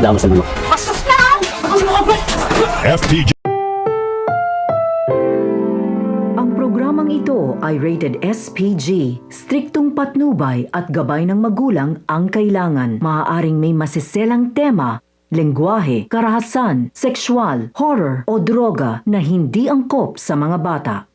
Damos na naman. FTJ. Ang programang ito ay rated SPG. Striktong patnubay at gabay ng magulang ang kailangan. Maaaring may masiselang tema, lengguwahe, karahasan, sexual, horror o droga na hindi angkop sa mga bata.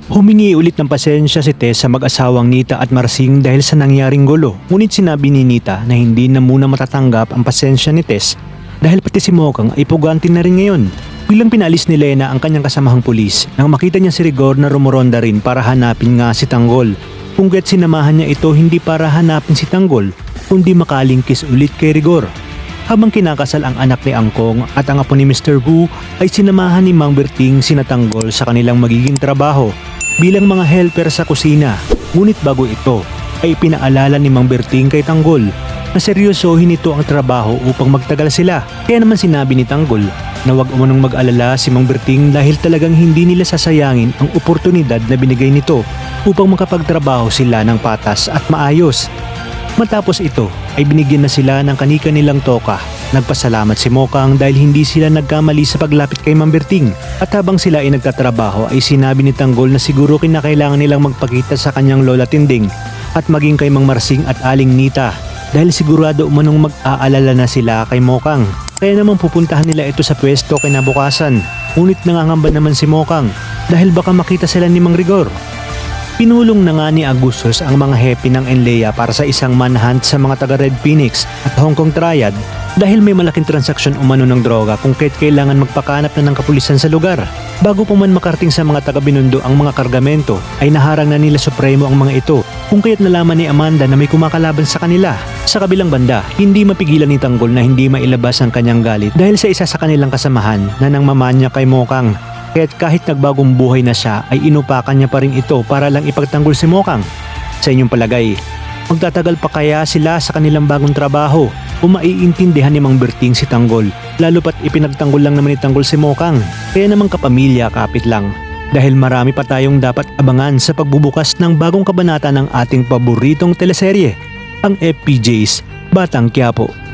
Humingi ulit ng pasensya si Tess sa mag-asawang Nita at Marsing dahil sa nangyaring gulo. Ngunit sinabi ni Nita na hindi na muna matatanggap ang pasensya ni Tess dahil pati si Mokang ay puganti na rin ngayon. Bilang pinalis ni Lena ang kanyang kasamahang pulis nang makita niya si Rigor na rumoronda rin para hanapin nga si Tanggol. Kung kaya't sinamahan niya ito hindi para hanapin si Tanggol kundi makalingkis ulit kay Rigor. Habang kinakasal ang anak ni Angkong at ang apo ni Mr. Wu ay sinamahan ni Mang Berting sina Tanggol sa kanilang magiging trabaho bilang mga helper sa kusina. Ngunit bago ito ay pinaalala ni Mang Berting kay Tanggol na seryosohin ito ang trabaho upang magtagal sila. Kaya naman sinabi ni Tanggol na wag umunong mag-alala si Mang Berting dahil talagang hindi nila sasayangin ang oportunidad na binigay nito upang makapagtrabaho sila ng patas at maayos. Matapos ito ay binigyan na sila ng kani-kanilang toka. Nagpasalamat si Mokang dahil hindi sila nagkamali sa paglapit kay Mang Berting. At habang sila ay nagtatrabaho ay sinabi ni Tanggol na siguro kinakailangan nilang magpakita sa kanyang lola Tinding at maging kay Mang Marsing at Aling Nita dahil sigurado umanong mag-aalala na sila kay Mokang. Kaya naman pupuntahan nila ito sa pwesto kinabukasan. Ngunit nangangamba naman si Mokang dahil baka makita sila ni Mang Rigor. Pinulong na nga ni Agustus ang mga hepe ng Enlea para sa isang manhunt sa mga taga Red Phoenix at Hong Kong Triad dahil may malaking transaksyon umano ng droga kung kaya't kailangan magpakanap na ng kapulisan sa lugar. Bago pa man makarating sa mga taga Binundo ang mga kargamento ay naharang na nila Supremo ang mga ito kung kaya't nalaman ni Amanda na may kumakalaban sa kanila. Sa kabilang banda, hindi mapigilan ni Tanggol na hindi mailabas ang kanyang galit dahil sa isa sa kanilang kasamahan na nang mamanya kay Mokang. Kaya't kahit nagbagong buhay na siya ay inupakan niya pa rin ito para lang ipagtanggol si Mokang. Sa inyong palagay, magtatagal pa kaya sila sa kanilang bagong trabaho o maiintindihan ni Mang Berting si Tanggol lalo pat ipinagtanggol lang naman ni Tanggol si Mokang? Kaya naman kapamilya kapit lang dahil marami pa tayong dapat abangan sa pagbubukas ng bagong kabanata ng ating paboritong teleserye, ang FPJ's Batang Quiapo.